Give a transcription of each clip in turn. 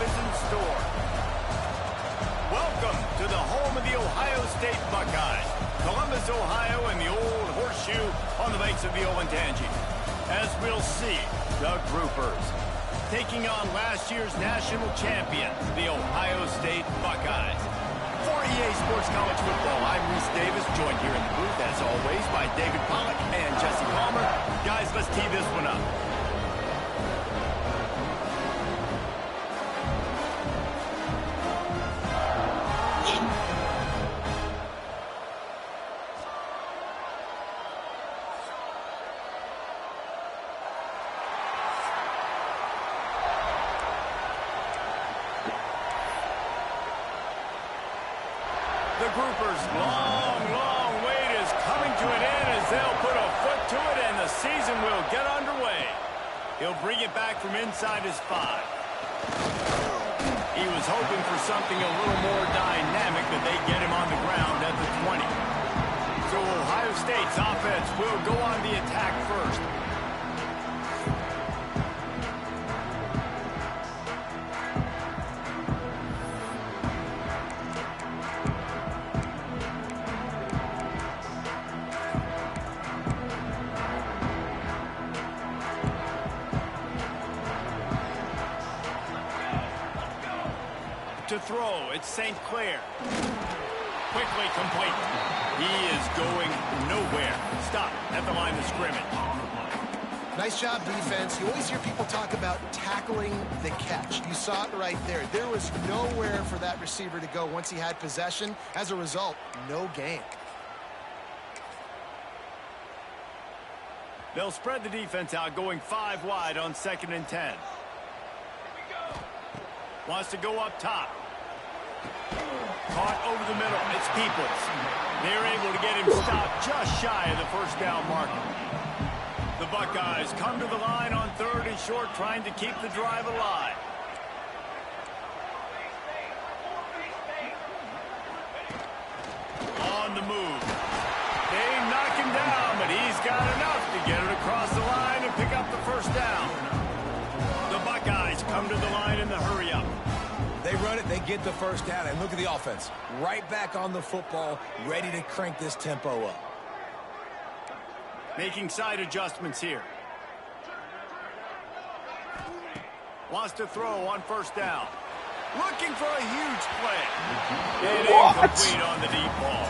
is in store. Welcome to the home of the Ohio State Buckeyes, Columbus, Ohio, and the old horseshoe on the banks of the Olentangy. As we'll see, the Groupers taking on last year's national champion, the Ohio State Buckeyes. For EA Sports College Football, I'm Reese Davis, joined here in the booth, as always, by David Pollack and Jesse Palmer. Guys, let's tee this one up. The Groupers' long wait is coming to an end as they'll put a foot to it and the season will get underway. He'll bring it back from inside his 5. He was hoping for something a little more dynamic, that they get him on the ground at the 20. So Ohio State's offense will go on the attack first. To throw, it's St. Clair. Quickly complete. He is going nowhere. Stop at the line of scrimmage. Nice job, defense. You always hear people talk about tackling the catch. You saw it right there. There was nowhere for that receiver to go once he had possession. As a result, no gain. They'll spread the defense out, going 5 wide on 2nd and 10. Wants to go up top. Caught over the middle. It's Peoples. They're able to get him stopped just shy of the first down marker. The Buckeyes come to the line on 3rd and short, trying to keep the drive alive. On the move. They knock him down, but he's got enough to get it across the line and pick up the first down. The Buckeyes come to the line in the hurry-up. They run it, they get the first down, and look at the offense. Right back on the football, ready to crank this tempo up. Making side adjustments here. Wants to throw on 1st down. Looking for a huge play. And incomplete on the deep ball.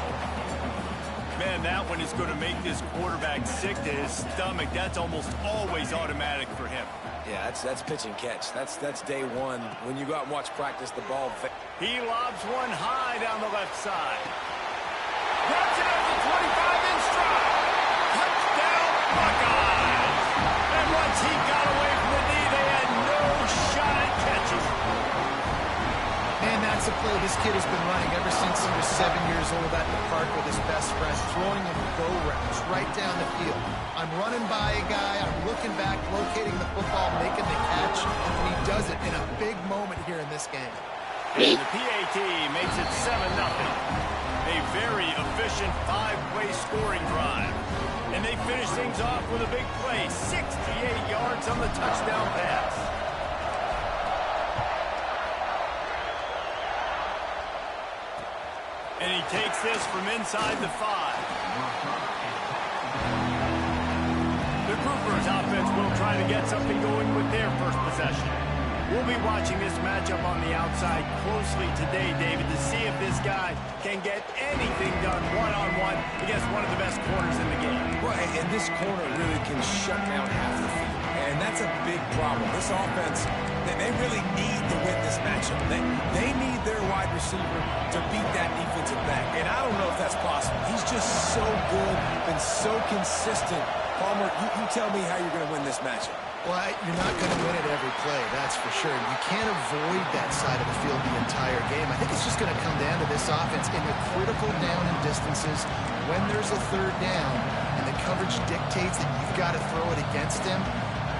Man, that one is going to make this quarterback sick to his stomach. That's almost always automatic for him. Yeah, that's pitch and catch. That's day one. When you go out and watch practice, the ball. He lobs one high down the left side. Grabs it at the 25 in stride. Touchdown, Buckeyes! And once he got away from the knee, they had no shot at catching. Man, that's a play this kid has been running ever since he was 7 years old at the park with his best friend, throwing him go routes right down the field. I'm running by a guy, I'm looking back, locating the football, making the catch, and he does it in a big moment here in this game. And the PAT makes it 7-0. A very efficient 5-play scoring drive. And they finish things off with a big play, 68 yards on the touchdown pass. And he takes this from inside the 5. The Groupers offense will try to get something going with their first possession. We'll be watching this matchup on the outside closely today, David, to see if this guy can get anything done one-on-one against one of the best corners in the game. Right, and this corner really can shut down half the field. And that's a big problem. This offense, they really need to win this matchup. They need their wide receiver to beat that defensive back. And I don't know if that's possible. He's just so good, been so consistent. Palmer, you tell me how you're going to win this matchup. Well, you're not going to win it every play, that's for sure. You can't avoid that side of the field the entire game. I think it's just going to come down to this offense in the critical down and distances when there's a 3rd down and the coverage dictates that you've got to throw it against him.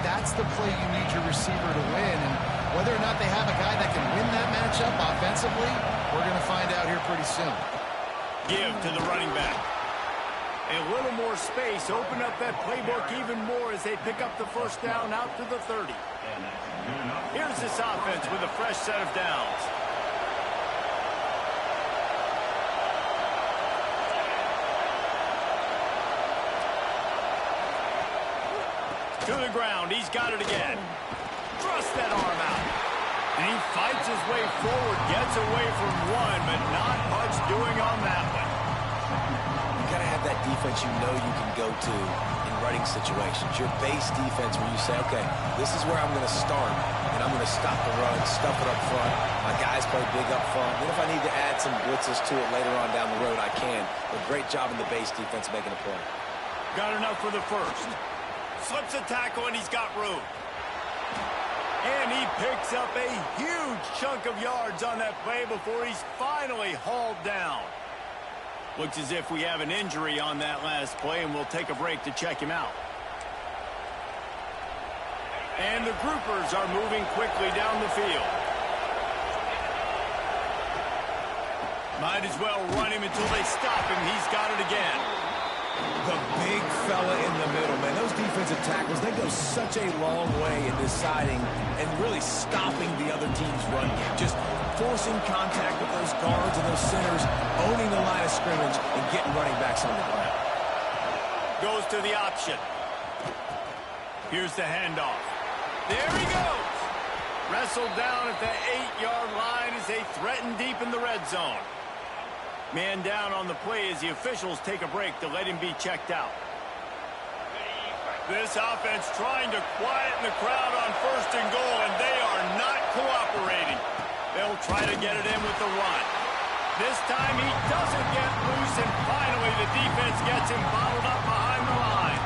That's the play you need your receiver to win. And whether or not they have a guy that can win that matchup offensively, we're going to find out here pretty soon. Give to the running back. A little more space, open up that playbook even more as they pick up the first down out to the 30. Here's this offense with a fresh set of downs. To the ground. He's got it again. Thrust that arm out. And he fights his way forward, gets away from one, but not much doing on that one. You got to have that defense you know you can go to in running situations. Your base defense where you say, okay, this is where I'm going to start, and I'm going to stop the run, stuff it up front. My guys play big up front. Then if I need to add some blitzes to it later on down the road, I can. But great job in the base defense making a play. Got enough for the first. Slips a tackle, and he's got room. And he picks up a huge chunk of yards on that play before he's finally hauled down. Looks as if we have an injury on that last play, and we'll take a break to check him out. And the groupers are moving quickly down the field. Might as well run him until they stop him. He's got it again. The big fella in the middle, man. Those defensive tackles, they go such a long way in deciding and really stopping the other team's run game. Just forcing contact with those guards and those centers, owning the line of scrimmage, and getting running backs on the ground. Goes to the option. Here's the handoff. There he goes. Wrestled down at the 8-yard line as they threaten deep in the red zone. Man down on the play as the officials take a break to let him be checked out. This offense trying to quieten the crowd on 1st and goal, and they are not cooperating. They'll try to get it in with the run. This time he doesn't get loose, and finally the defense gets him bottled up behind the line.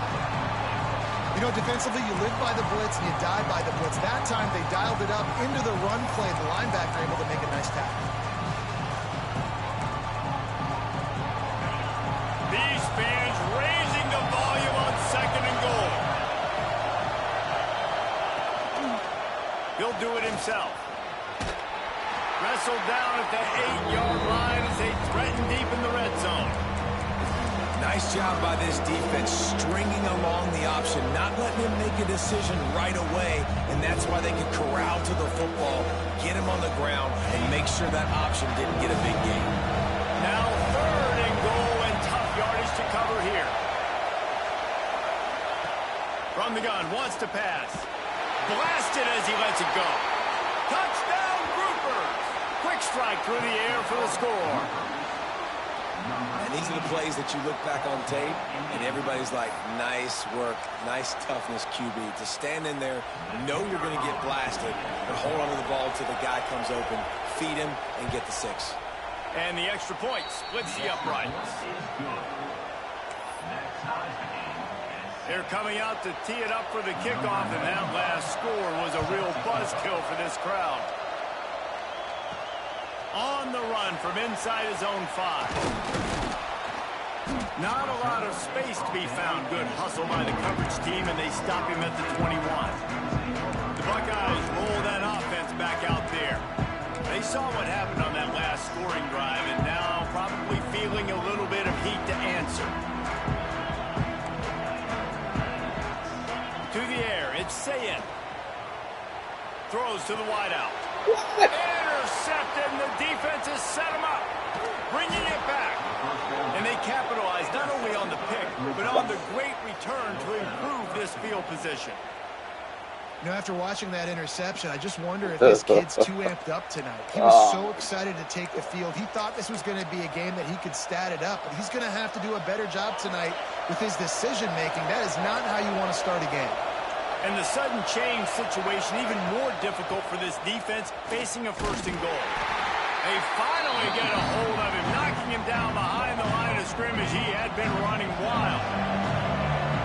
You know, defensively, you live by the blitz and you die by the blitz. That time they dialed it up into the run play. The linebacker able to make a nice tackle. These fans raising the volume on 2nd and goal. He'll do it himself. Wrestled down at the 8-yard line as they threaten deep in the red zone. Nice job by this defense stringing along the option, not letting him make a decision right away, and that's why they can corral to the football, get him on the ground, and make sure that option didn't get a big gain. Now 3rd and goal, and tough yardage to cover here. From the gun, wants to pass. Blasted as he lets it go. Touchdown, Groupers! Quick strike through the air for the score. And these are the plays that you look back on tape, and everybody's like, nice work, nice toughness, QB. To stand in there, know you're going to get blasted, but hold on to the ball until the guy comes open, feed him, and get the 6. And the extra point splits the uprights. They're coming out to tee it up for the kickoff, and that last score was a real buzzkill for this crowd. On the run from inside his own 5. Not a lot of space to be found. Good hustle by the coverage team, and they stop him at the 21. The Buckeyes roll that offense back out there. They saw what happened on that last scoring drive, and now probably feeling a little bit of heat to answer. To the air, it's Sayin. Throws to the wideout. Intercepted, and the defense has set him up, bringing it back. And they capitalize not only on the pick, but on the great return to improve this field position. You know, after watching that interception, I just wonder if this kid's too amped up tonight. He was so excited to take the field. He thought this was going to be a game that he could stat it up, but he's going to have to do a better job tonight with his decision-making. That is not how you want to start a game. And the sudden change situation even more difficult for this defense facing a 1st and goal. They finally get a hold of him, knocking him down behind the line of scrimmage. He had been running wild.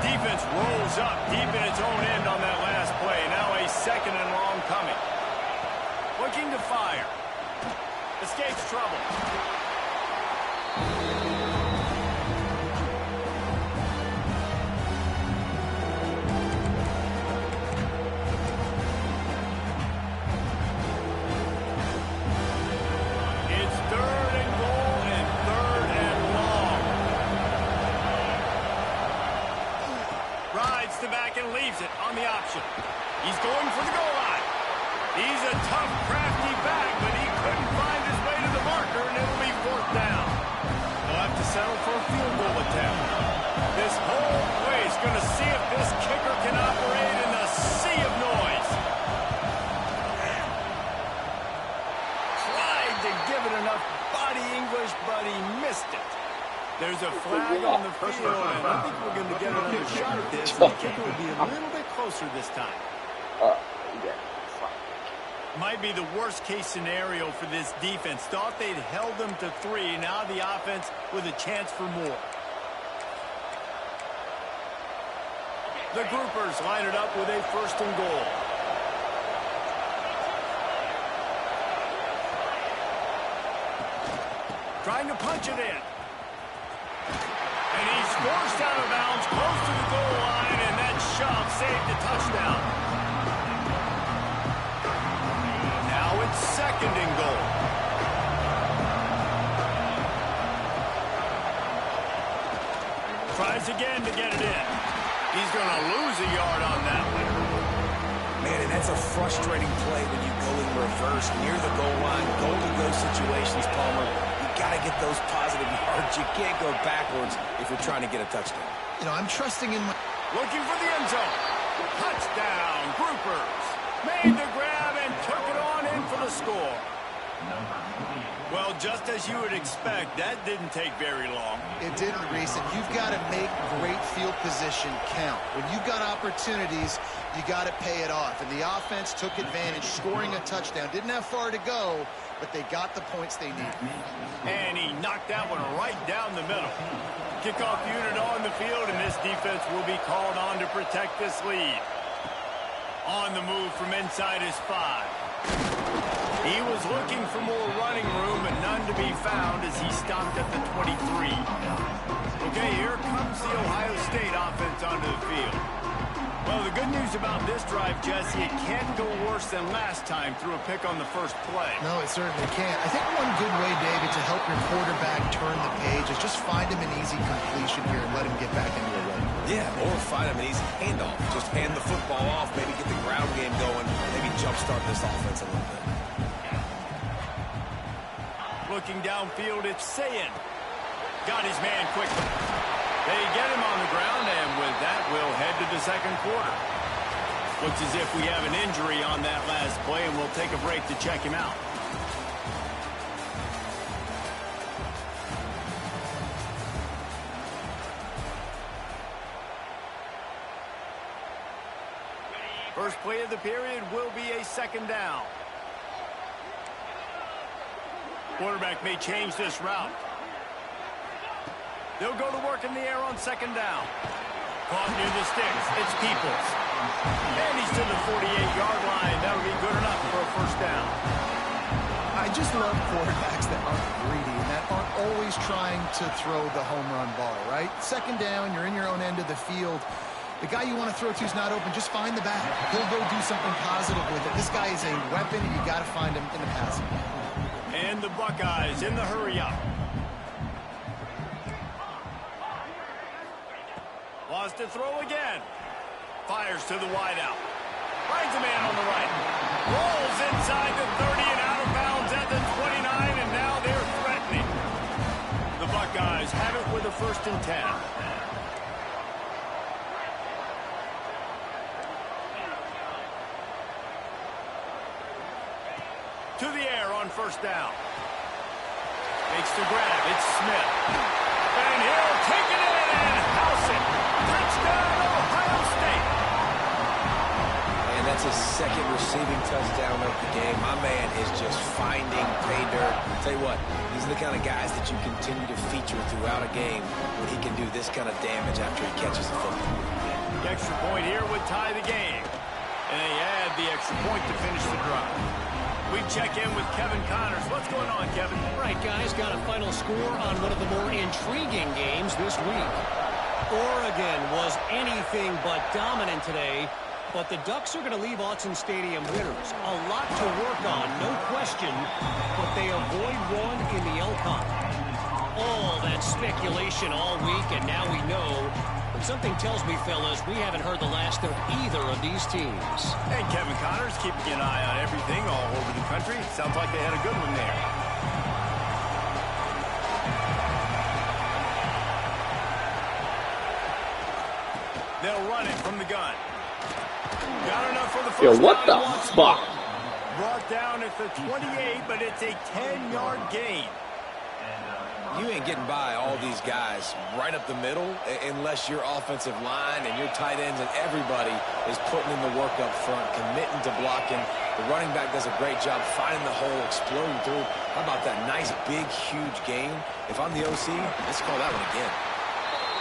Defense rolls up deep in its own end on that last play. Now a 2nd and long coming. Looking to fire. Escapes trouble. It on the option. He's going for the goal line. He's a tough, crafty back, but he couldn't find his way to the marker, and it'll be fourth down. They'll have to settle for a field goal attempt. This whole place going to see if this kicker can operate in a sea of noise. Tried to give it enough body English, but he missed it. There's a flag on the field, and I think we're going to get another shot at this. The kicker will be a little bit closer this time. Might be the worst-case scenario for this defense. Thought they'd held them to 3. Now the offense with a chance for more. The Groupers line it up with a first and goal. Trying to punch it in. And he's forced out of bounds close to the goal line, and that shove saved a touchdown. Now it's second and goal. Tries again to get it in. He's going to lose a yard on that one. Man, and that's a frustrating play when you go in reverse near the goal line. Goal to go situations, Palmer. You got to get those positive yards. You can't go backwards if you're trying to get a touchdown. You know, I'm trusting in my... Looking for the end zone. Touchdown, Groupers. Made the grab and took it on in for the score. Well, just as you would expect, that didn't take very long. It didn't, Reese, and you've got to make great field position count. When you've got opportunities, you got to pay it off. And the offense took advantage, scoring a touchdown. Didn't have far to go, but they got the points they needed. And he knocked that one right down the middle. Kickoff unit on the field, and this defense will be called on to protect this lead. On the move from inside his 5. He was looking for more running room, but none to be found as he stopped at the 23. Okay, here comes the Ohio State offense onto the field. Well, the good news about this drive, Jesse, it can't go worse than last time through a pick on the first play. No, it certainly can't. I think one good way, David, to help your quarterback turn the page is just find him an easy completion here and let him get back into a run. Yeah, or find him an easy handoff. Just hand the football off, maybe get the ground game going, maybe jumpstart this offense a little bit. Looking downfield, it's Sayin. Got his man quickly. They get him on the ground, and with that, we'll head to the second quarter. Looks as if we have an injury on that last play, and we'll take a break to check him out. First play of the period will be a second down. Quarterback may change this route. They'll go to work in the air on second down. Caught near the sticks. It's Peoples. And he's to the 48-yard line. That'll be good enough for a first down. I just love quarterbacks that aren't greedy and that aren't always trying to throw the home run ball, right? Second down, you're in your own end of the field. The guy you want to throw to is not open. Just find the back. He'll go do something positive with it. This guy is a weapon, and you got to find him in the passing game. And the Buckeyes in the hurry-up. Wants to throw again. Fires to the wideout. Finds a man on the right. Rolls inside the 30 and out of bounds at the 29, and now they're threatening. The Buckeyes have it with a 1st and 10. To the air on first down. Makes the grab. It's Smith. And he'll take it in and house it. Touchdown, Ohio State. And that's his second receiving touchdown of the game. My man is just finding pay dirt. I'll tell you what, these are the kind of guys that you continue to feature throughout a game when he can do this kind of damage after he catches the football. The extra point here would tie the game. And they add the extra point to finish the drive. We check in with Kevin Connors. What's going on, Kevin? Right, guys, got a final score on one of the more intriguing games this week. Oregon was anything but dominant today, but the Ducks are going to leave Autzen Stadium winners. A lot to work on, no question, but they avoid one in the Elcon. All that speculation all week, and now we know And something tells me, fellas, we haven't heard the last of either of these teams. And Kevin Connors keeping an eye on everything all over the country. Sounds like they had a good one there. They'll run it from the gun. Got enough for the first. Yo, what the fuck? Brought down at the 28, but it's a 10-yard gain. You ain't getting by all these guys right up the middle unless your offensive line and your tight ends and everybody is putting in the work up front, committing to blocking. The running back does a great job finding the hole, exploding through. How about that nice, big, huge gain? If I'm the OC, let's call that one again.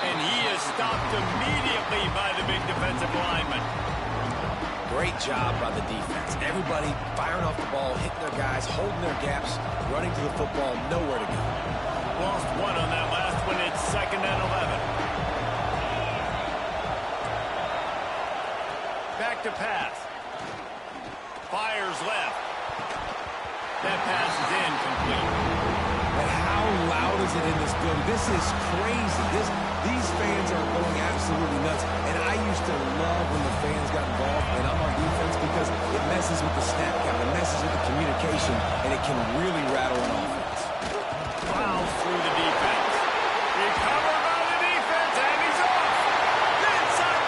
And he is stopped immediately by the big defensive lineman. Great job by the defense. Everybody firing off the ball, hitting their guys, holding their gaps, running to the football, nowhere to go. Lost one on that last one. It's 2nd and 11. Back to pass. Fires left. That pass is incomplete. But how loud is it in this building? This is crazy. These fans are going absolutely nuts. And I used to love when the fans got involved and I'm on defense because it messes with the snap count, it messes with the communication, and it can really rattle an offense. Plows through the defense. Recovered by the defense, and he's off. Inside.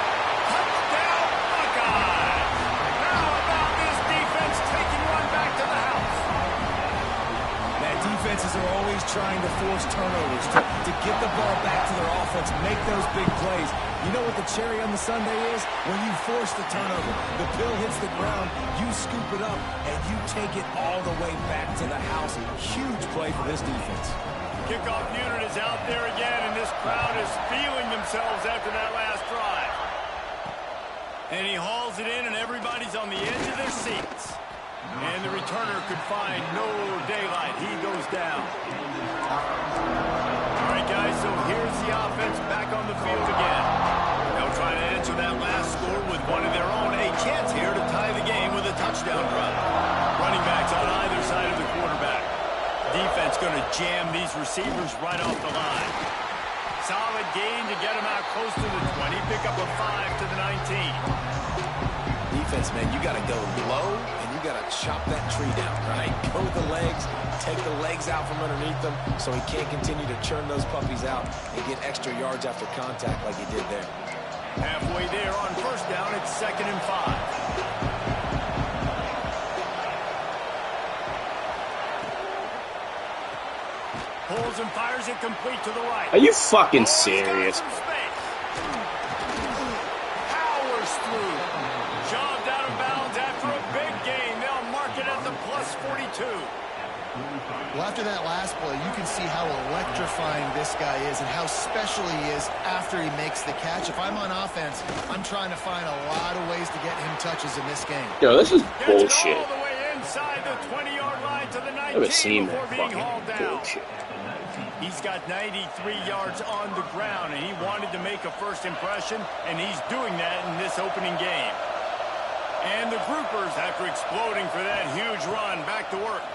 Touchdown, Buckeyes. How about this defense taking one back to the house? Man, defenses are always trying to force turnovers, to get the ball back to their offense, make those big plays. You know what the cherry on the sundae is? When you force the turnover, the pill hits the ground, you scoop it up, and you take it all the way back to the house. Huge play for this defense. Kickoff unit is out there again, and this crowd is feeling themselves after that last drive. And he hauls it in, and everybody's on the edge of their seats. And the returner could find no daylight. He goes down. All right, guys, so here's the offense back on the field again. They'll try to answer that last score with one of their own. A chance here to tie the game with a touchdown run. Running backs on either side of the quarterback. Defense going to jam these receivers right off the line. Solid gain to get them out close to the 20. Pick up a 5 to the 19. Defense, man, you got to go low, and you got to chop that tree down, right? Go with the legs, take the legs out from underneath them so he can't continue to churn those puppies out and get extra yards after contact like he did there. Halfway there on first down, it's 2nd and 5. Pulls and fires it complete to the right. Are you fucking serious? Powers through. Shoved out of bounds after a big gain. They'll mark it at the plus 42. Well, after that last play, you can see how electrifying this guy is and how special he is after he makes the catch. If I'm on offense, I'm trying to find a lot of ways to get him touches in this game. Yo, this is bullshit. All the way inside the 20-yard line to the 19 I've seen before that being hauled fucking down. bullshit. He's got 93 yards on the ground, and he wanted to make a first impression, and he's doing that in this opening game. And the groupers, after exploding for that huge run, back to work.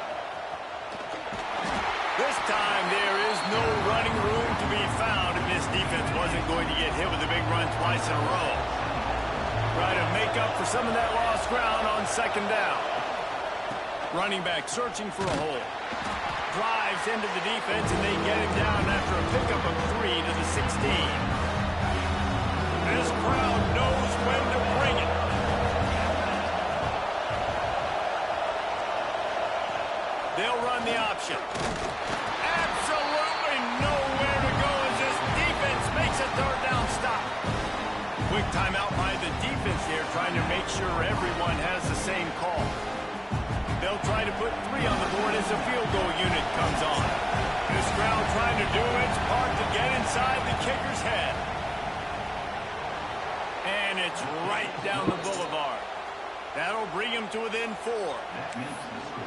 This time there is no running room to be found if this defense wasn't going to get hit with a big run twice in a row. Try to make up for some of that lost ground on 2nd down. Running back searching for a hole. Drives into the defense, and they get him down after a pickup of 3 to the 16. This crowd knows when to bring it. They'll run the option. Absolutely nowhere to go as this defense makes a 3rd down stop. Quick timeout by the defense here, trying to make sure everyone has the same call. They'll try to put 3 on the board as the field goal unit comes on. This crowd trying to do its part to get inside the kicker's head. And it's right down the boulevard. That'll bring him to within 4.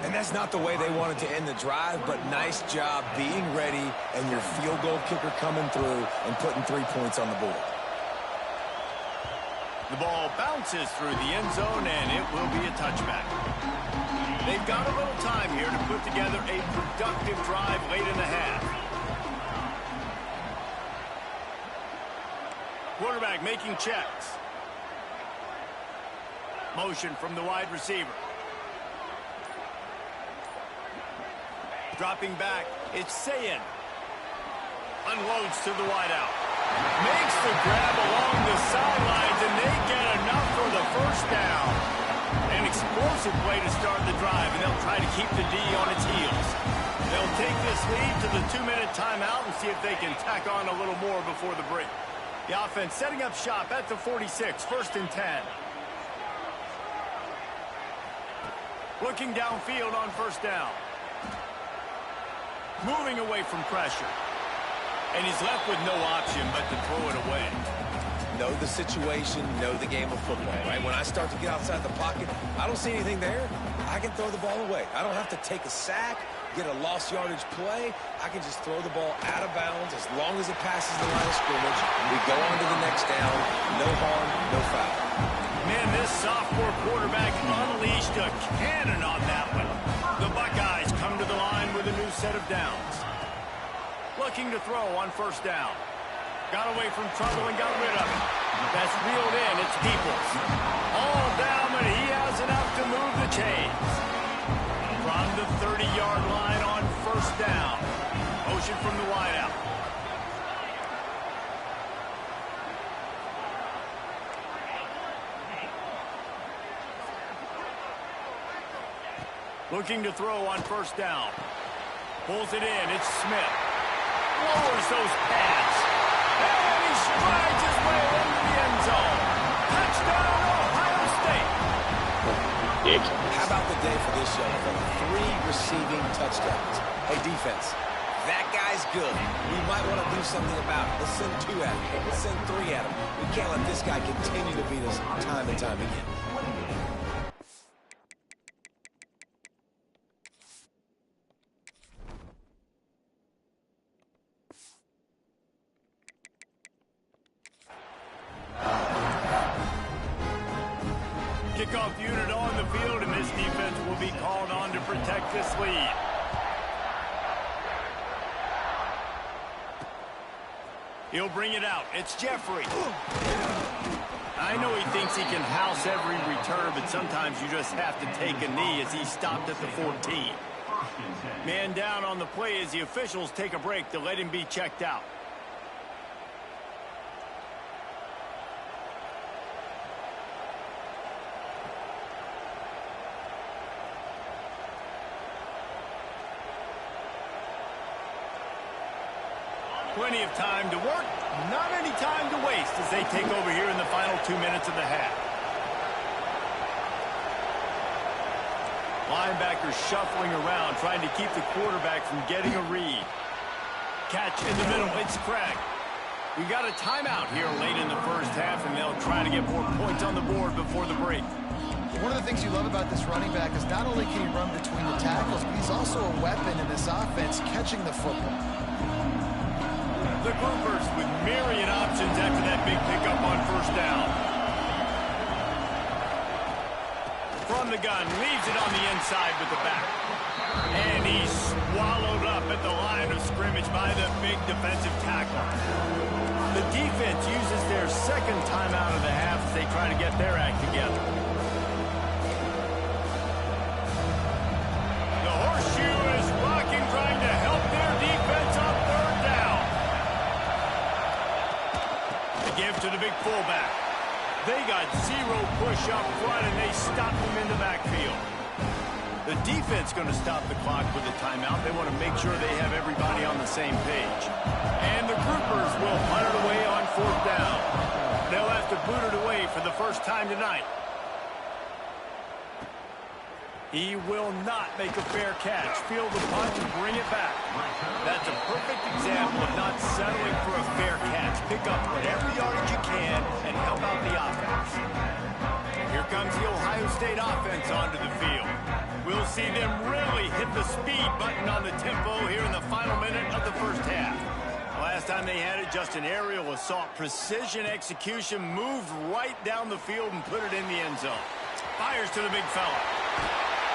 And that's not the way they wanted to end the drive, but nice job being ready and your field goal kicker coming through and putting 3 points on the board. The ball bounces through the end zone, and it will be a touchback. They've got a little time here to put together a productive drive late in the half. Quarterback making checks. Motion from the wide receiver. Dropping back, it's Sayin. Unloads to the wideout. Makes the grab along the sidelines, and they get enough for the first down. An explosive play to start the drive, and they'll try to keep the D on its heels. They'll take this lead to the 2-minute timeout and see if they can tack on a little more before the break. The offense setting up shop at the 46, 1st and 10. Looking downfield on 1st down. Moving away from pressure. And he's left with no option but to throw it away. Know the situation, know the game of football, right? When I start to get outside the pocket, I don't see anything there. I can throw the ball away. I don't have to take a sack, get a lost yardage play. I can just throw the ball out of bounds as long as it passes the line of scrimmage. We go on to the next down. No harm, no foul. Man, this sophomore quarterback unleashed a cannon on that one. The Buckeyes come to the line with a new set of downs. Looking to throw on 1st down. Got away from trouble and got rid of it. That's reeled in. It's Peoples. All down, but he has enough to move the chains. From the 30-yard line on 1st down. Motion from the wideout. Looking to throw on 1st down. Pulls it in. It's Smith. Lowers those pads. And he strides his way into the end zone. Touchdown, Ohio State. How about the day for this young fella? 3 receiving touchdowns. Hey, defense, that guy's good. We might want to do something about it. Let's send 2 at him. Let's send 3 at him. We can't let this guy continue to beat us time and time again. Kickoff unit on the field, and this defense will be called on to protect this lead. He'll bring it out. It's Jeffrey. I know he thinks he can house every return, but sometimes you just have to take a knee as he stopped at the 14. Man down on the play as the officials take a break to let him be checked out. Plenty of time to work, not any time to waste as they take over here in the final 2 minutes of the half. Linebackers shuffling around, trying to keep the quarterback from getting a read. Catch in the middle, it's Craig. We got a timeout here late in the 1st half, and they'll try to get more points on the board before the break. One of the things you love about this running back is not only can he run between the tackles, but he's also a weapon in this offense catching the football. The Groupers with myriad options after that big pickup on 1st down. From the gun, leaves it on the inside with the back. And he's swallowed up at the line of scrimmage by the big defensive tackle. The defense uses their 2nd timeout of the half as they try to get their act together. The horseshoe is rocking, trying to help their defense on 3rd down. Give to the big fullback. They got 0 push up front, and they stopped him in the backfield. The defense going to stop the clock with a timeout. They want to make sure they have everybody on the same page. And the Groupers will punt it away on 4th down. They'll have to boot it away for the first time tonight. He will not make a fair catch. Field the punt and bring it back. That's a perfect example of not settling for a fair catch. Pick up whatever yardage you can and help out the offense. Here comes the Ohio State offense onto the field. We'll see them really hit the speed button on the tempo here in the final minute of the 1st half. Last time they had it, just an aerial assault. Precision execution, moved right down the field and put it in the end zone. Fires to the big fella.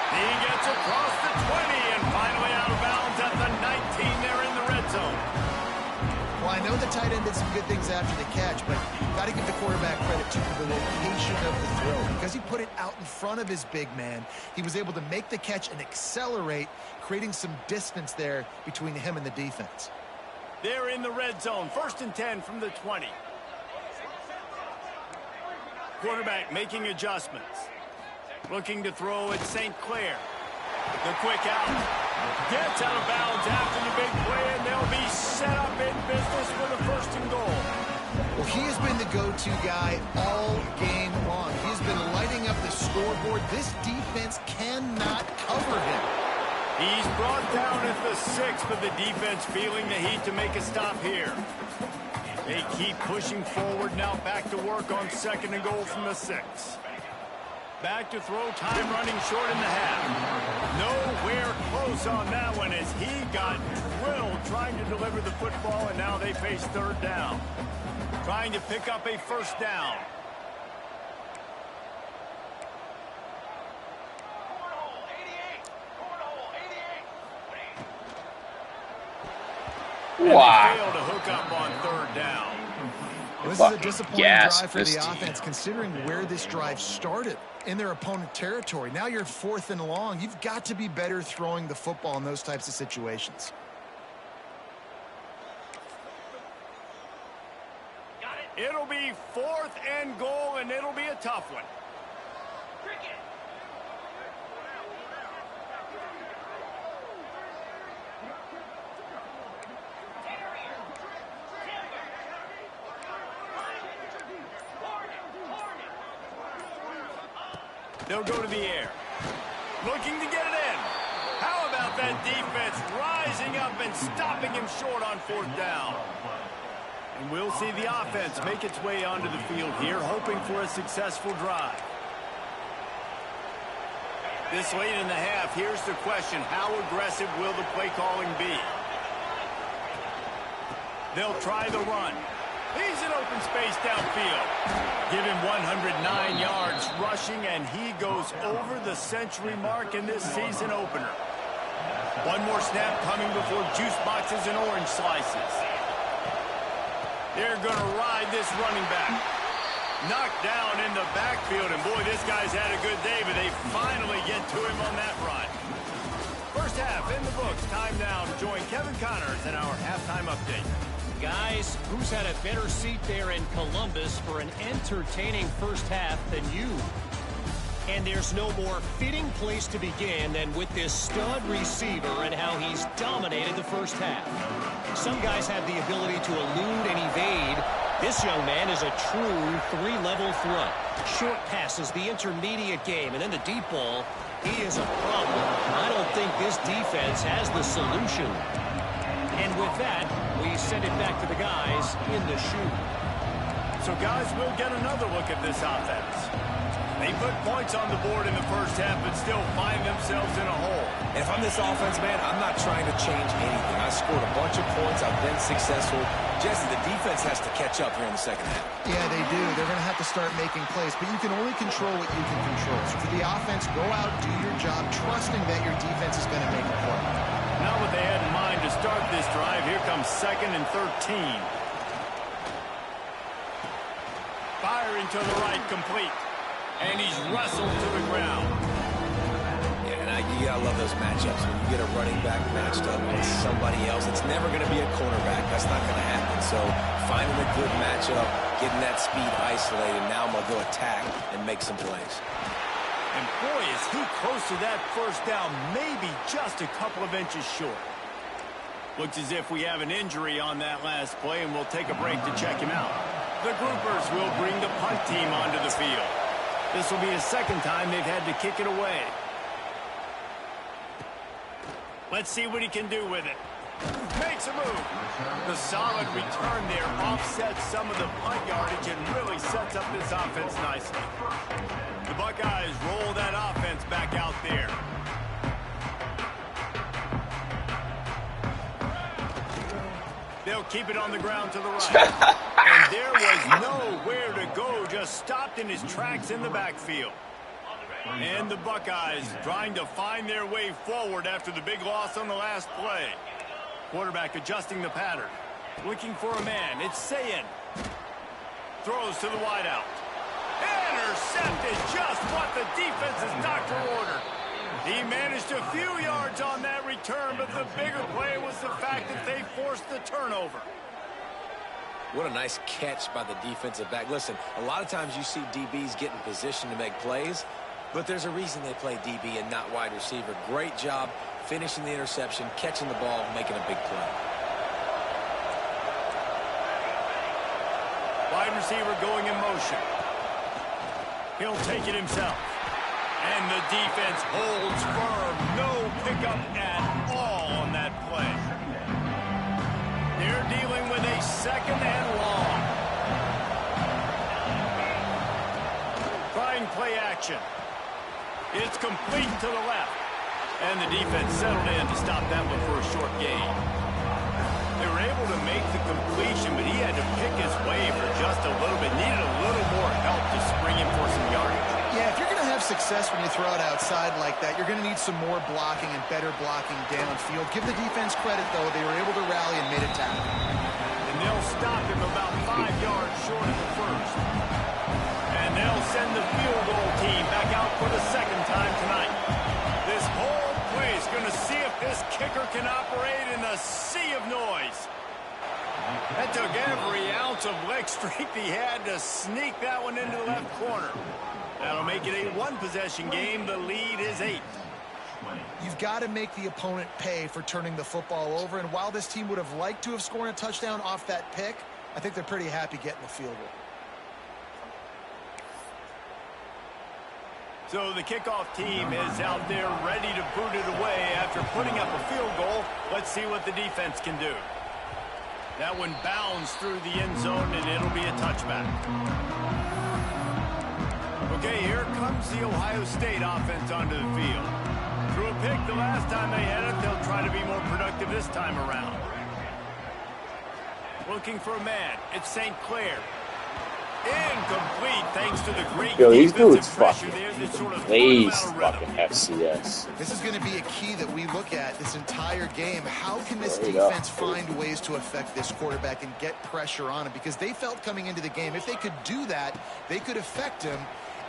He gets across the 20 and finally out of bounds at the 19 there in the red zone. Well, I know the tight end did some good things after the catch, but got to give the quarterback credit, too, for the location of the throw. Because he put it out in front of his big man, he was able to make the catch and accelerate, creating some distance there between him and the defense. They're in the red zone. 1st and 10 from the 20. Quarterback making adjustments. Looking to throw at St. Clair. The quick out. Gets out of bounds after the big play, and they'll be set up in business for the 1st and goal. Well, he has been the go-to guy all game long. He's been lighting up the scoreboard. This defense cannot cover him. He's brought down at the 6, but the defense feeling the heat to make a stop here. They keep pushing forward now, back to work on 2nd and goal from the 6. Back to throw, time running short in the half. Nowhere close on that one as he got drilled trying to deliver the football, and now they face 3rd down. Trying to pick up a 1st down. Wow. And they fail to hook up on 3rd down. This is a Fucking disappointing gas drive for this the team. offense, considering where this drive started in their opponent territory. Now you're 4th and long. You've got to be better throwing the football in those types of situations. It'll be 4th and goal, and it'll be a tough one. They'll go to the air. Looking to get it in. How about that defense rising up and stopping him short on 4th down? And we'll see the offense make its way onto the field here, hoping for a successful drive. This late in the half, here's the question. How aggressive will the play calling be? They'll try the run. He's in open space downfield. Give him 109 yards rushing, and he goes over the century mark in this season opener. One more snap coming before juice boxes and orange slices. They're going to ride this running back. Knocked down in the backfield, and boy, this guy's had a good day, but they finally get to him on that run. 1st half in the books. Time now to join Kevin Connors in our halftime update. Guys, who's had a better seat there in Columbus for an entertaining 1st half than you? And there's no more fitting place to begin than with this stud receiver and how he's dominated the 1st half. Some guys have the ability to elude and evade. This young man is a true 3-level threat. Short passes, the intermediate game, and then the deep ball. He is a problem. I don't think this defense has the solution. And with that, we send it back to the guys in the shoe. So, guys, we'll get another look at this offense. They put points on the board in the 1st half, but still find themselves in a hole. And if I'm this offense, man, I'm not trying to change anything. I scored a bunch of points. I've been successful. Jesse, the defense has to catch up here in the 2nd half. Yeah, they do. They're going to have to start making plays, but you can only control what you can control. So for the offense, go out, do your job, trusting that your defense is going to make a play. Not what they had in mind to start this drive. Here comes 2nd and 13. Firing to the right, complete. And he's wrestled to the ground. Yeah, and you gotta love those matchups. When you get a running back matched up with somebody else, it's never going to be a cornerback. That's not going to happen. So finding a good matchup, getting that speed isolated, now I'm going to go attack and make some plays. And boy, is he close to that 1st down, maybe just a couple of inches short. Looks as if we have an injury on that last play, and we'll take a break to check him out. The Groupers will bring the punt team onto the field. This will be the 2nd time they've had to kick it away. Let's see what he can do with it. Makes a move. The solid return there offsets some of the punt yardage and really sets up this offense nicely. The Buckeyes roll that offense back out there. They'll keep it on the ground to the right. And there was nowhere to go, just stopped in his tracks in the backfield. And the Buckeyes trying to find their way forward after the big loss on the last play. Quarterback adjusting the pattern. Looking for a man. It's Sayin. Throws to the wideout. Intercepted, just what the defense's doctor ordered. He managed a few yards on that return, but the bigger play was the fact that they forced the turnover. What a nice catch by the defensive back. Listen, a lot of times you see DBs get in position to make plays, but there's a reason they play DB and not wide receiver. Great job finishing the interception, catching the ball, making a big play. Wide receiver going in motion. He'll take it himself. And the defense holds firm. No pickup at all on that play. They're dealing with a second and long. Trying play action. It's complete to the left. And the defense settled in to stop that one for a short gain. They were able to make the completion, but he had to pick his way for just a little bit. Needed a little more help to spring him for some yardage. Yeah, if you're going to have success when you throw it outside like that, you're going to need some more blocking and better blocking downfield. Give the defense credit, though. They were able to rally and made a tackle. And they'll stop him about 5 yards short of the first. And they'll send the field goal team back out for the second time tonight. This whole play is going to see if this kicker can operate in a sea of noise. That took every ounce of leg strength he had to sneak that one into the left corner. That'll make it a one-possession game. The lead is 8. You've got to make the opponent pay for turning the football over, and while this team would have liked to have scored a touchdown off that pick, I think they're pretty happy getting the field goal. So the kickoff team is out there ready to boot it away after putting up a field goal. Let's see what the defense can do. That one bounds through the end zone, and it'll be a touchback. Okay, here comes the Ohio State offense onto the field. Threw a pick the last time they had it. They'll try to be more productive this time around. Looking for a man. It's St. Clair. Incomplete thanks to the great these dudes defensive pressure fucking there that sort of plays threw them out of fucking rhythm. FCS. This is going to be a key that we look at this entire game. How can this Straight up. defense find ways to affect this quarterback and get pressure on him? Because they felt coming into the game, if they could do that, they could affect him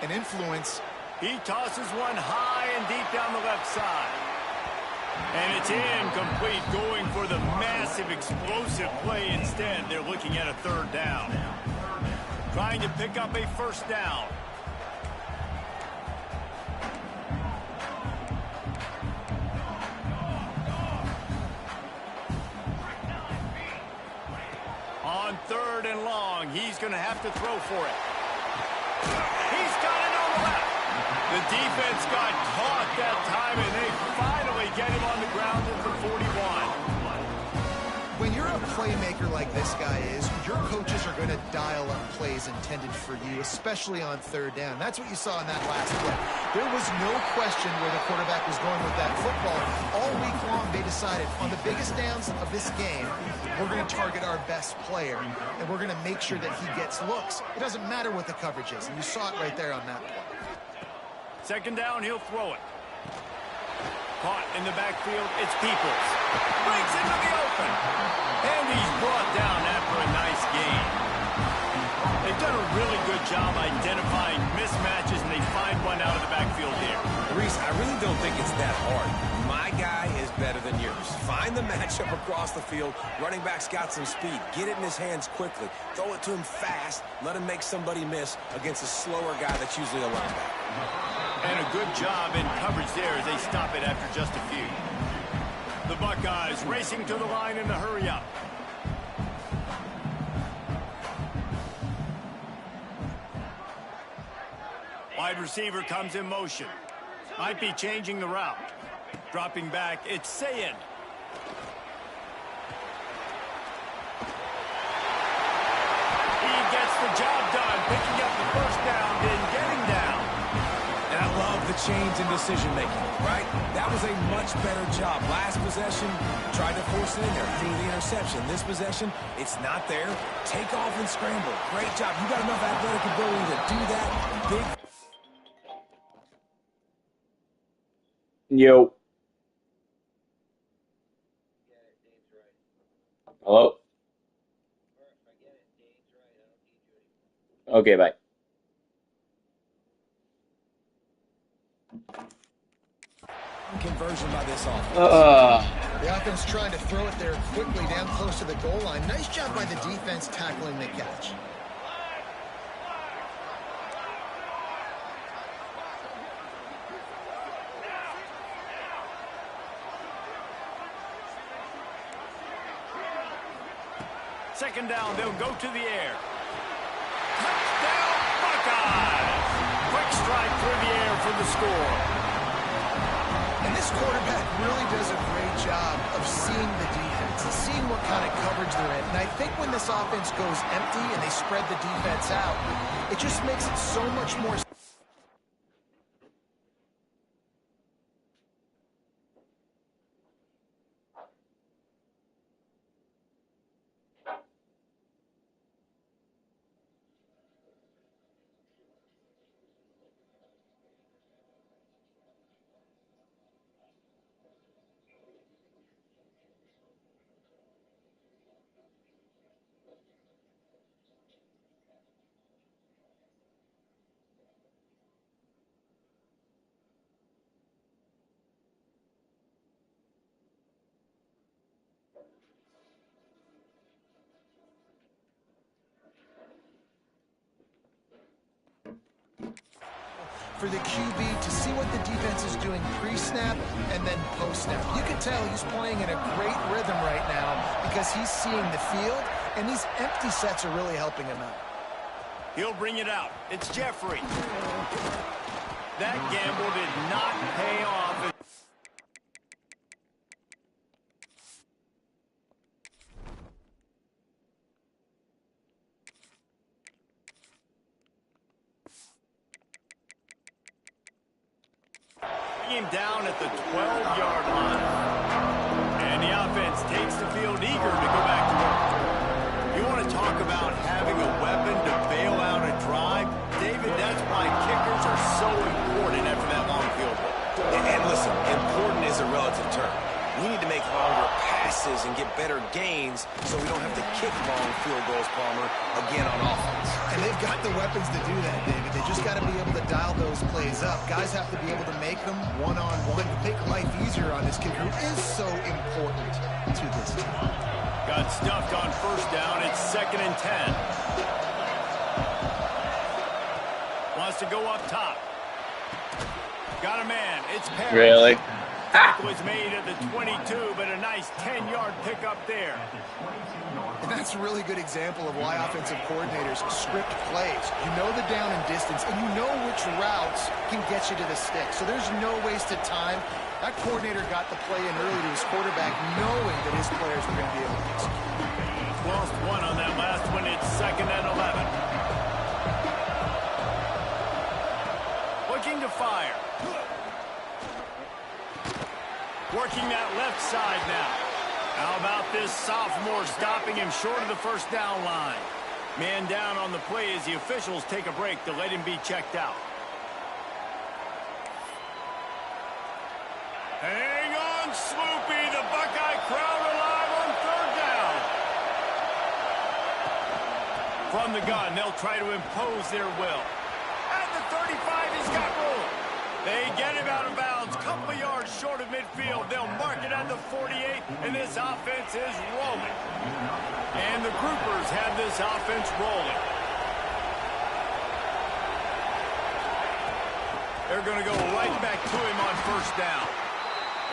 and influence. He tosses one high and deep down the left side. And it's incomplete, going for the massive explosive play instead. They're looking at a third down. Trying to pick up a first down. On third and long, he's going to have to throw for it. He's got it on the left. The defense got caught that time, and they finally get him on the ground at the 41. When you're a playmaker like this guy is, your coaches are going to dial up plays intended for you, especially on third down. That's what you saw in that last play. There was no question where the quarterback was going with that football. All week long, they decided on the biggest downs of this game, we're going to target our best player, and we're going to make sure that he gets looks. It doesn't matter what the coverage is, and you saw it right there on that play. Second down, he'll throw it. Caught in the backfield, it's Peoples. Breaks into the open. And he's brought down after a nice gain. They've done a really good job identifying mismatches, and they find one out of the backfield here. Reese, I really don't think it's that hard. My guy is better than yours. Find the matchup across the field. Running back's got some speed. Get it in his hands quickly. Throw it to him fast. Let him make somebody miss against a slower guy that's usually a linebacker. And a good job in coverage there as they stop it after just a few. The Buckeyes racing to the line in a hurry up. Wide receiver comes in motion. Might be changing the route. Dropping back, it's Sayin. He gets the job done, picking up the first down, then getting down. And I love the change in decision-making, right? That was a much better job. Last possession, tried to force it in there, threw the interception. This possession, it's not there. Take off and scramble. Great job. You got enough athletic ability to do that. Big. Yo. Hello? Okay, bye. Conversion by this offense. The offense trying to throw it there quickly down close to the goal line. Nice job by the defense tackling the catch. Second down, they'll go to the air. Touchdown, Buckeyes! Quick strike through the air for the score. And this quarterback really does a great job of seeing the defense and seeing what kind of coverage they're in. And I think when this offense goes empty and they spread the defense out, it just makes it so much more. For the QB to see what the defense is doing pre-snap and then post-snap. You can tell he's playing in a great rhythm right now because he's seeing the field, and these empty sets are really helping him out. He'll bring it out. It's Jeffrey. That gamble did not pay off. Him down at the 12-yard line. And the offense takes the field eager to go back to work. You want to talk about having a weapon to bail out a drive? David, that's why kickers are so important after that long field goal. And listen, important is a relative term. We need to make longer passes and get better gains so we don't have to kick long field goals, Palmer, again on offense. And they've got the weapons to do that, David. They just got to be able to dial those plays up. Guys have to be able to make them one-on-one to make life easier on this kid who is so important to this team. Got stuffed on first down. It's 2nd and 10. Wants to go up top. Got a man. It's Perry. Really? Was made at the 22, but a nice 10-yard pickup there. And that's a really good example of why offensive coordinators script plays. You know the down and distance, and you know which routes can get you to the stick. So there's no wasted time. That coordinator got the play in early to his quarterback, knowing that his players were going to be able to execute. Lost one on that last one. It's 2nd and 11. Looking to fire. Working that left side now. How about this sophomore stopping him short of the first down line? Man down on the play as the officials take a break to let him be checked out. Hang on, Swoopy. The Buckeye crowd alive on 3rd down. From the gun, they'll try to impose their will. At the 35, he's got room. They get him out of bounds, couple of yards short of midfield. They'll mark it at the 48, and this offense is rolling. And the Groupers have this offense rolling. They're going to go right back to him on first down.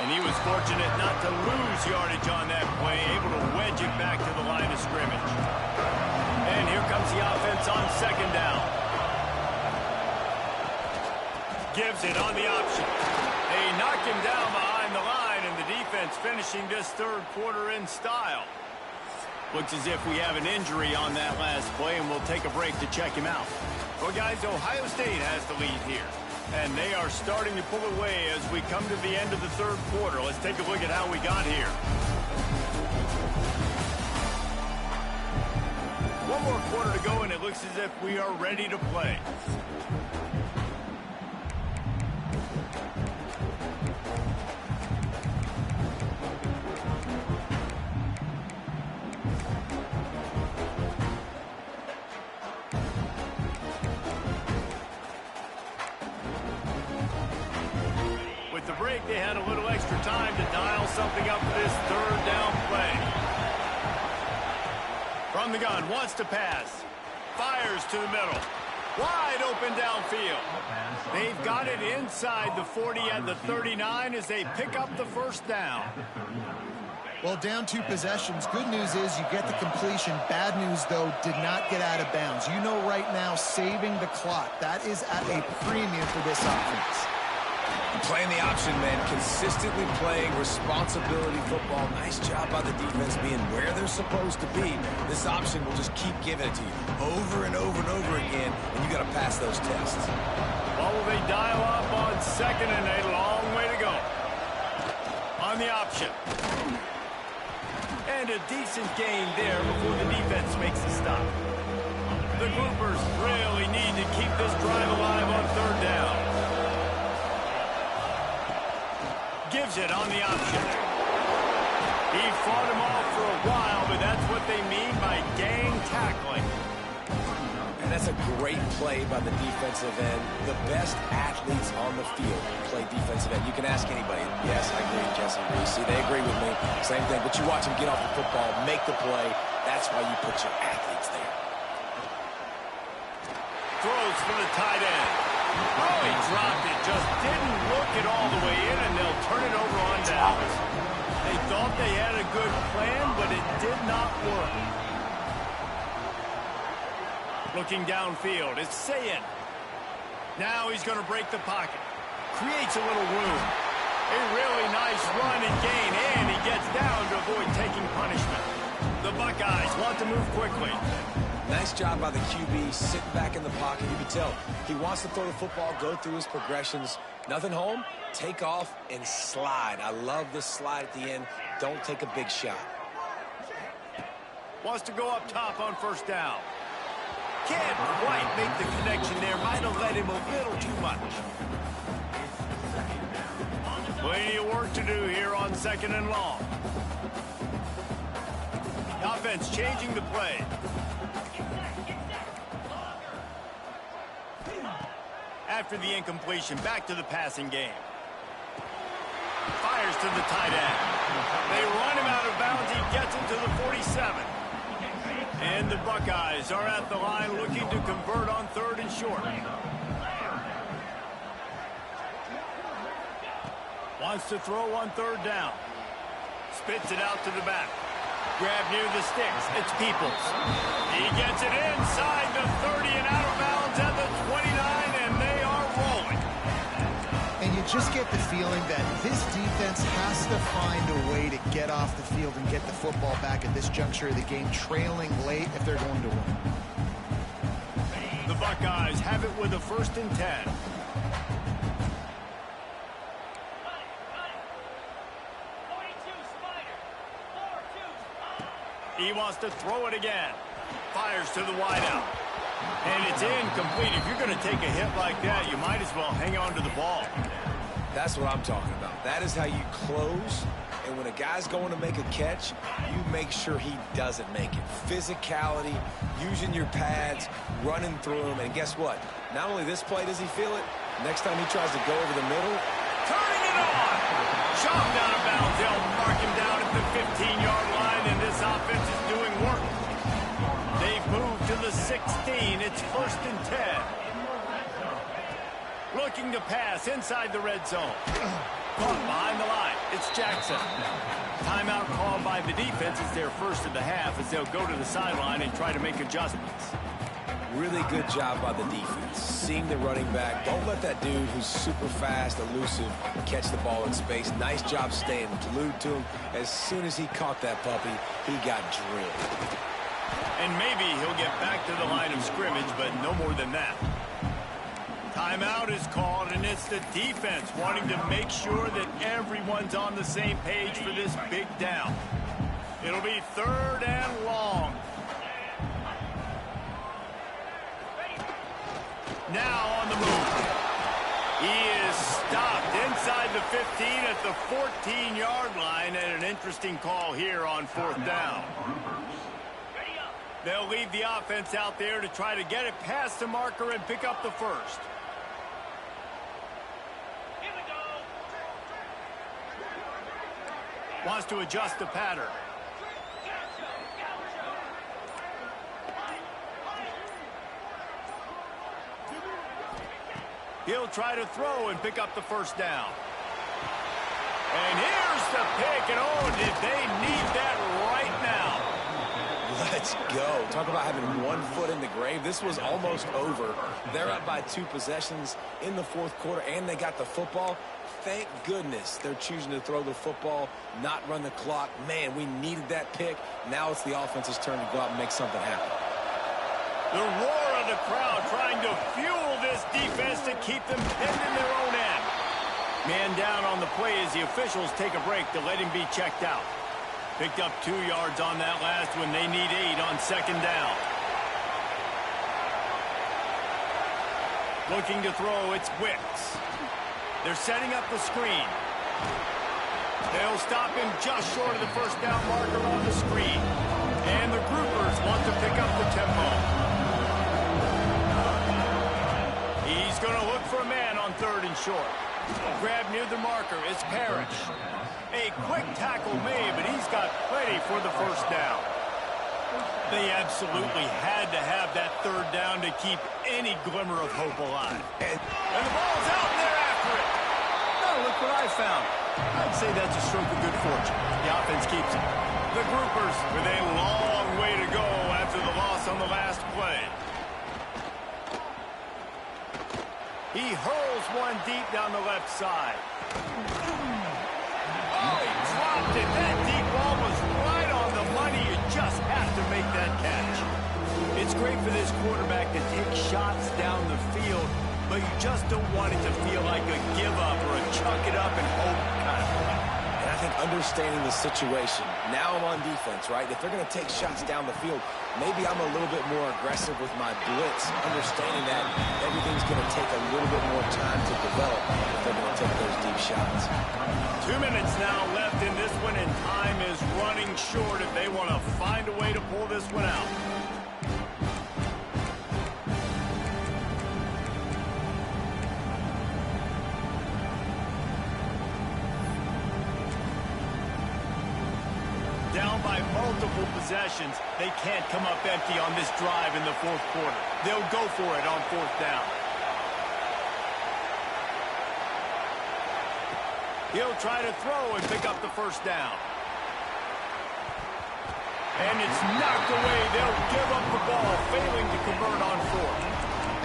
And he was fortunate not to lose yardage on that play, able to wedge it back to the line of scrimmage. And here comes the offense on 2nd down. Gives it on the option. They knock him down behind the line, and the defense finishing this 3rd quarter in style. Looks as if we have an injury on that last play, and we'll take a break to check him out. Well, guys, Ohio State has the lead here, and they are starting to pull away as we come to the end of the 3rd quarter. Let's take a look at how we got here. One more quarter to go, and it looks as if we are ready to play. something up for this third down play. From the gun, wants to pass. Fires to the middle. Wide open downfield. They've got it inside the 40 at the 39 as they pick up the first down. Well, down 2 possessions. Good news is you get the completion. Bad news, though, did not get out of bounds. You know right now, saving the clock. That is at a premium for this offense. Playing the option, man. Consistently playing responsibility football. Nice job by the defense being where they're supposed to be. This option will just keep giving it to you over and over and over again, and you got to pass those tests. Well, will they dial up on second and a long way to go? On the option. And a decent gain there before the defense makes the stop. The Groupers really need to keep this drive alive on third down. Gives it on the option. He fought him off for a while, but that's what they mean by gang tackling. And that's a great play by the defensive end. The best athletes on the field play defensive end. You can ask anybody. Yes, I agree, Jesse Reese. See, they agree with me. Same thing. But you watch them get off the football, make the play. That's why you put your athletes there. Throws for the tight end. Oh, he dropped it. Just didn't look it all the way in, and they'll turn it over on downs. They thought they had a good plan, but it did not work. Looking downfield, it's Sayin. Now he's going to break the pocket. Creates a little room. A really nice run and gain, and he gets down to avoid taking punishment. The Buckeyes want to move quickly. Nice job by the QB, sitting back in the pocket. You can tell he wants to throw the football, go through his progressions. Nothing home, take off, and slide. I love the slide at the end. Don't take a big shot. Wants to go up top on first down. Can't quite make the connection there. Might have let him a little too much. Plenty of work to do here on second and long. The offense changing the play. After the incompletion, back to the passing game. Fires to the tight end. They run him out of bounds. He gets him to the 47. And the Buckeyes are at the line looking to convert on third and short. Wants to throw on third down. Spits it out to the back. Grab near the sticks. It's Peoples. He gets it inside the 30 and out of bounds at the 29, and they are rolling. And you just get the feeling that this defense has to find a way to get off the field and get the football back at this juncture of the game, trailing late if they're going to win. The Buckeyes have it with a 1st and 10. He wants to throw it again. Fires to the wideout. And it's incomplete. If you're going to take a hit like that, you might as well hang on to the ball. That's what I'm talking about. That is how you close. And when a guy's going to make a catch, you make sure he doesn't make it. Physicality, using your pads, running through them. And guess what? Not only this play does he feel it, next time he tries to go over the middle, turning it on. Chopped out of bounds. They'll mark him down at the 15-yard line, and this offense is doing work. They've moved to the 16. It's 1st and 10. Looking to pass inside the red zone. Caught behind the line. It's Jackson. Timeout called by the defense. It's their first of the half as they'll go to the sideline and try to make adjustments. really good job by the defense. Seeing the running back. Don't let that dude who's super fast, elusive, catch the ball in space. Nice job staying glued to him. As soon as he caught that puppy, he got drilled. And maybe he'll get back to the line of scrimmage, but no more than that. Timeout is called, and it's the defense wanting to make sure that everyone's on the same page for this big down. It'll be 3rd and long. Now on the move. He is stopped inside the 15 at the 14-yard line, and an interesting call here on 4th down. They'll leave the offense out there to try to get it past the marker and pick up the first. Wants to adjust the pattern. He'll try to throw and pick up the first down. And here's the pick, and oh, did they need that right now. Let's go. Talk about having one foot in the grave. This was almost over. They're up by 2 possessions in the fourth quarter, and they got the football. Thank goodness they're choosing to throw the football, not run the clock. Man, we needed that pick. Now it's the offense's turn to go out and make something happen. The roar of the crowd trying to fuel this defense to keep them pinned in their own end. Man down on the play as the officials take a break to let him be checked out. Picked up 2 yards on that last when they need 8 on second down. Looking to throw, it's Wicks. They're setting up the screen. They'll stop him just short of the first down marker on the screen. And the groupers want to pick up the tempo. He's going to look for a man on 3rd and short. Grab near the marker is Parrish. A quick tackle made, but he's got plenty for the first down. They absolutely had to have that 3rd down to keep any glimmer of hope alive. And the ball's out, and they're after it. Oh, look what I found. I'd say that's a stroke of good fortune. The offense keeps it. The groupers with a long way to go after the loss on the last play. He hurls one deep down the left side. Oh, he dropped it. That deep ball was right on the money. You just have to make that catch. It's great for this quarterback to take shots down the field, but you just don't want it to feel like a give up or a chuck it up and hope kind of play. And I think understanding the situation, now I'm on defense, right? If they're going to take shots down the field, maybe I'm a little bit more aggressive with my blitz, understanding that everything's going to take a little bit more time to develop if they're going to take those deep shots. 2 minutes now left in this one, and time is running short if they want to find a way to pull this one out. Down by multiple possessions, they can't come up empty on this drive in the fourth quarter. They'll go for it on 4th down. He'll try to throw and pick up the first down. And it's knocked away. They'll give up the ball, failing to convert on 4th.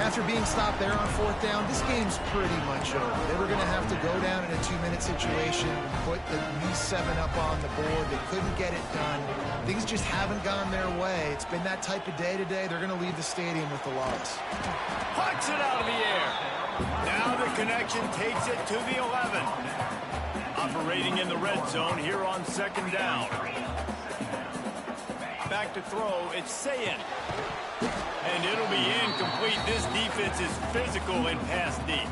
After being stopped there on 4th down, this game's pretty much over. They were going to have to go down in a 2-minute situation, put at least 7 up on the board. They couldn't get it done. Things just haven't gone their way. It's been that type of day today. They're going to leave the stadium with the loss. Pucks it out of the air. Now the connection takes it to the 11. Operating in the red zone here on 2nd down. Back to throw, it's Sayin. And it'll be incomplete. This defense is physical and pass deep.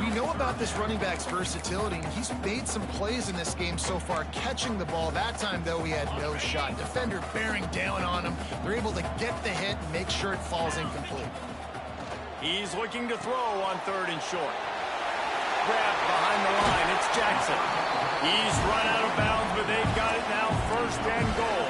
We know about this running back's versatility. He's made some plays in this game so far, catching the ball. That time, though, he had no shot. Defender bearing down on him. They're able to get the hit and make sure it falls incomplete. He's looking to throw on 3rd and short. Grabbed behind the line. It's Jackson. He's run out of bounds, but they've got it now 1st and goal.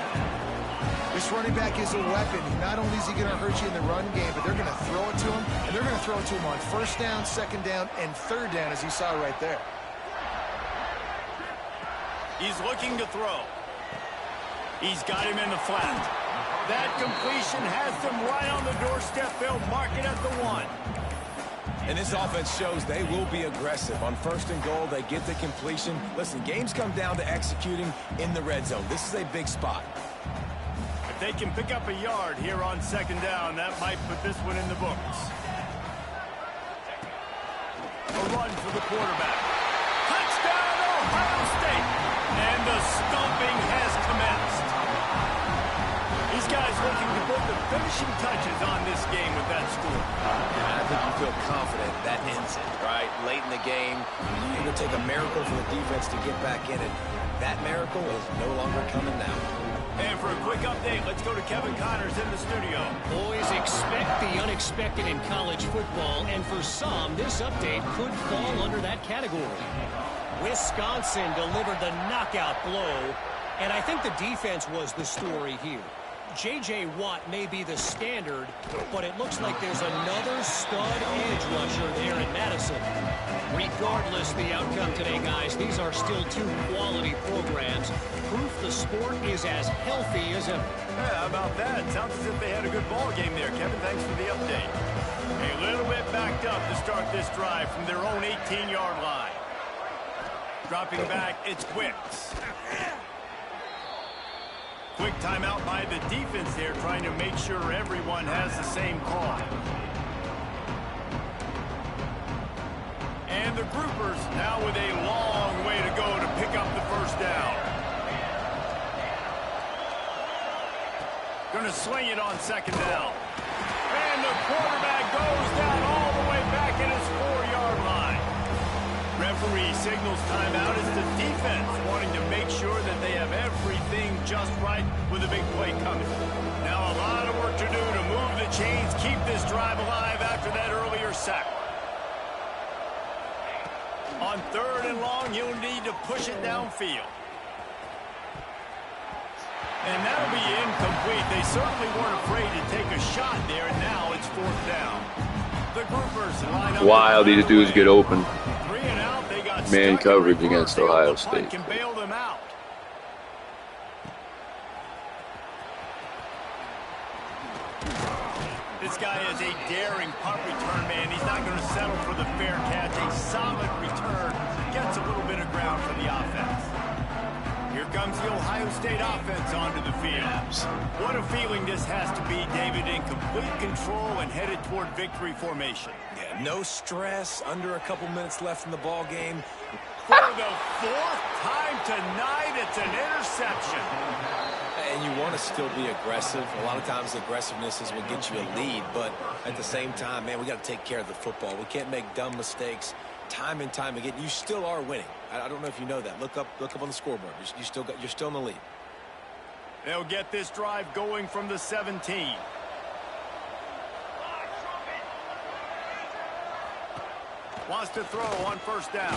This running back is a weapon. Not only is he going to hurt you in the run game, but they're going to throw it to him, and they're going to throw it to him on 1st down, 2nd down, and 3rd down, as you saw right there. He's looking to throw. He's got him in the flat. That completion has them right on the doorstep. They'll mark it at the 1. And this offense shows they will be aggressive. On 1st and goal, they get the completion. Listen, games come down to executing in the red zone. This is a big spot. If they can pick up a yard here on 2nd down, that might put this one in the books. A run for the quarterback. Touchdown, Ohio State! And the stomping has commenced. These guys looking to put the finishing touches on this game with that score. And I think you feel confident that ends it, right? Late in the game, it would take a miracle for the defense to get back in it. That miracle is no longer coming now. And for a quick update, let's go to Kevin Connors in the studio. Always expect the unexpected in college football, and for some, this update could fall under that category. Wisconsin delivered the knockout blow, and I think the defense was the story here. J.J. Watt may be the standard, but it looks like there's another stud edge rusher there in Madison. Regardless the outcome today, guys, these are still two quality programs. Proof the sport is as healthy as ever. Yeah, how about that? Sounds as if they had a good ball game there, Kevin. Thanks for the update. A little bit backed up to start this drive from their own 18-yard line. Dropping back, it's Wicks. Quick timeout by the defense there, trying to make sure everyone has the same call. And the groupers now with a long way to go to pick up the first down. Going to swing it on second down. And the quarterback goes down all the way back at his 4-yard line. Referee signals timeout as the defense wanting to make sure that they have everything just right with a big play coming. Now a lot of work to do to move the chains, keep this drive alive after that earlier sack. On 3rd and long, you'll need to push it downfield. And that'll be incomplete. They certainly weren't afraid to take a shot there, and now it's 4th down. The groupers line up. Wow, these dudes get open. 3 and out. They got Man stuck coverage in against reverse. Ohio The punt State. can bail them out. This guy is a daring punt return man. He's not going to settle for the fair catch. A solid return. Gets a little bit of ground for the offense. Here comes the Ohio State offense onto the field. What a feeling this has to be, David, in complete control and headed toward victory formation. Yeah, no stress, under a couple minutes left in the ball game. For the 4th time tonight, it's an interception. And you want to still be aggressive. A lot of times aggressiveness is what gets you a lead, but at the same time, man, we got to take care of the football. We can't make dumb mistakes time and time again. You still are winning. I don't know if you know that. Look up on the scoreboard. You're still in the lead. They'll get this drive going from the 17. Wants to throw on 1st down.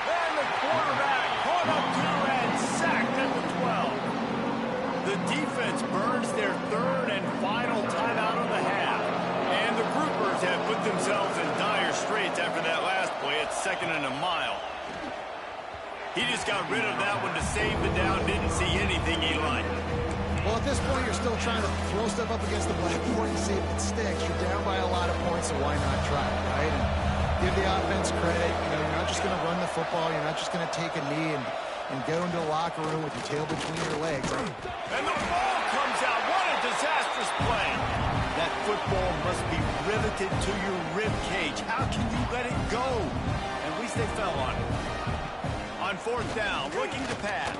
And the quarterback caught up to and sacked at the 12. The defense burns their 3rd and final timeout of the half. And the groupers have put themselves in dire straits after that last play. It's 2nd and a mile. He just got rid of that one to save the down. Didn't see anything he liked. Well, at this point, you're still trying to throw stuff up against the blackboard and see if it sticks. You're down by a lot of points, so why not try it, right? And give the offense credit. You know, you're not just going to run the football. You're not just going to take a knee and go into the locker room with your tail between your legs. And the ball comes out. What a disastrous play. That football must be riveted to your rib cage. How can you let it go? At least they fell on it. On 4th down, looking to pass.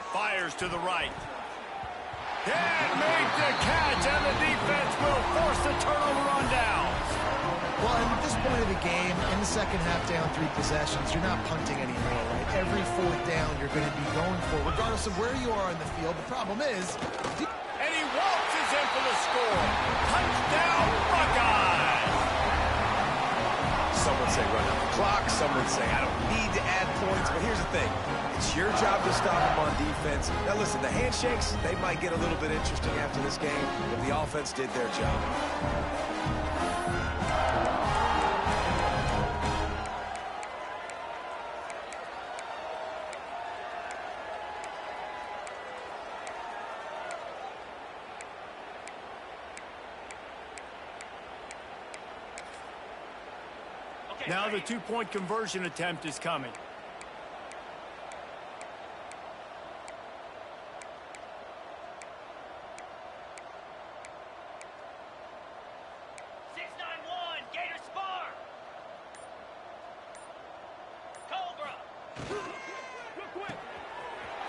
Fires to the right. Can't make the catch, and the defense will force the turnover on downs. Well, and at this point of the game, in the second half down 3 possessions, you're not punting anymore, right? Every 4th down you're going to be going for, regardless of where you are in the field. The problem is... And he waltzes in for the score. Touchdown, Buckeyes! Some would say run out the clock. Some would say I don't need to add points. But here's the thing. It's your job to stop them on defense. Now, listen, the handshakes, they might get a little bit interesting after this game, but the offense did their job. Now the 2-point conversion attempt is coming.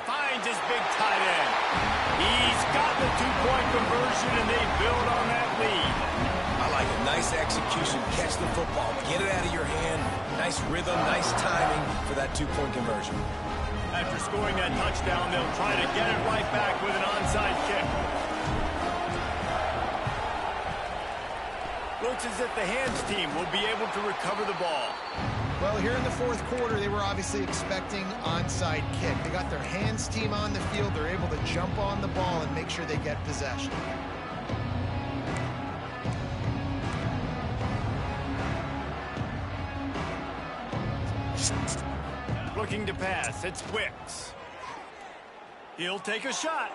Finds his big tight end. He's got the 2-point conversion, and they build on that lead. I like it. Nice execution. Catch the football. Get it out of your hand. Nice rhythm, nice timing for that 2-point conversion. After scoring that touchdown, they'll try to get it right back with an onside kick. Looks as if the hands team will be able to recover the ball. Well, here in the fourth quarter, they were obviously expecting onside kick. They got their hands team on the field. They're able to jump on the ball and make sure they get possession. Looking to pass, it's Wicks. He'll take a shot.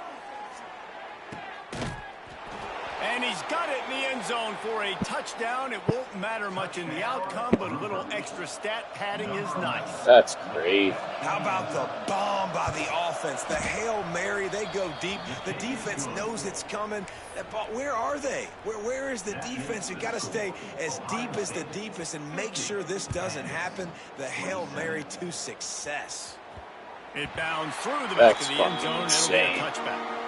And he's got it in the end zone for a touchdown. It won't matter much in the outcome, but a little extra stat padding is nice. That's great. How about the bomb by the offense? The Hail Mary, they go deep. The defense knows it's coming. Where are they? Where is the defense? You got to stay as deep as the deepest and make sure this doesn't happen. The Hail Mary to success. It bounds through the back of the end zone. Insane. It'll be a touchback.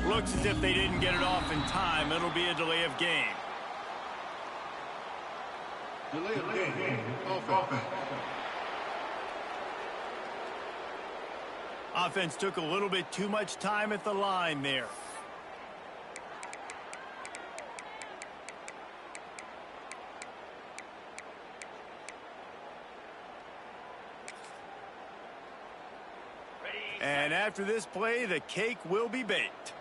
Looks as if they didn't get it off in time. It'll be a delay of game. Delay of game. Offense. Offense took a little bit too much time at the line there. And after this play, the cake will be baked.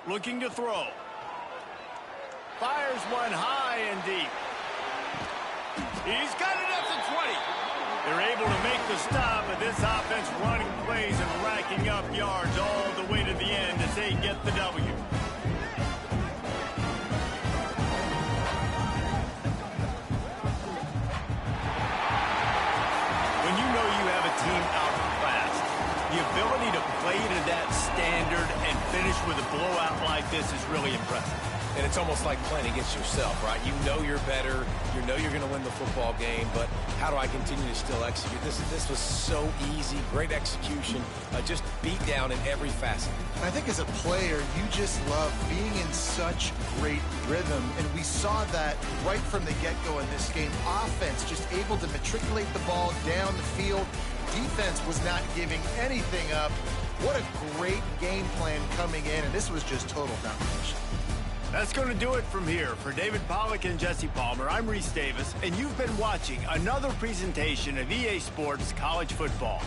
Looking to throw. Fires one high and deep. He's got it at the 20. They're able to make the stop, but this offense running plays and racking up yards all the way to the end as they get the W. When you know you have a team outclassed, the ability to play to that standard and finish with a blowout like this is really impressive. And it's almost like playing against yourself, right? You know you're better. You know you're going to win the football game, but how do I continue to still execute? This was so easy. Great execution. Just beat down in every facet. I think as a player, you just love being in such great rhythm, and we saw that right from the get-go in this game. Offense just able to matriculate the ball down the field. Defense was not giving anything up. What a great game plan coming in, and this was just total domination. That's going to do it from here. For David Pollack and Jesse Palmer, I'm Reese Davis, and you've been watching another presentation of EA Sports College Football.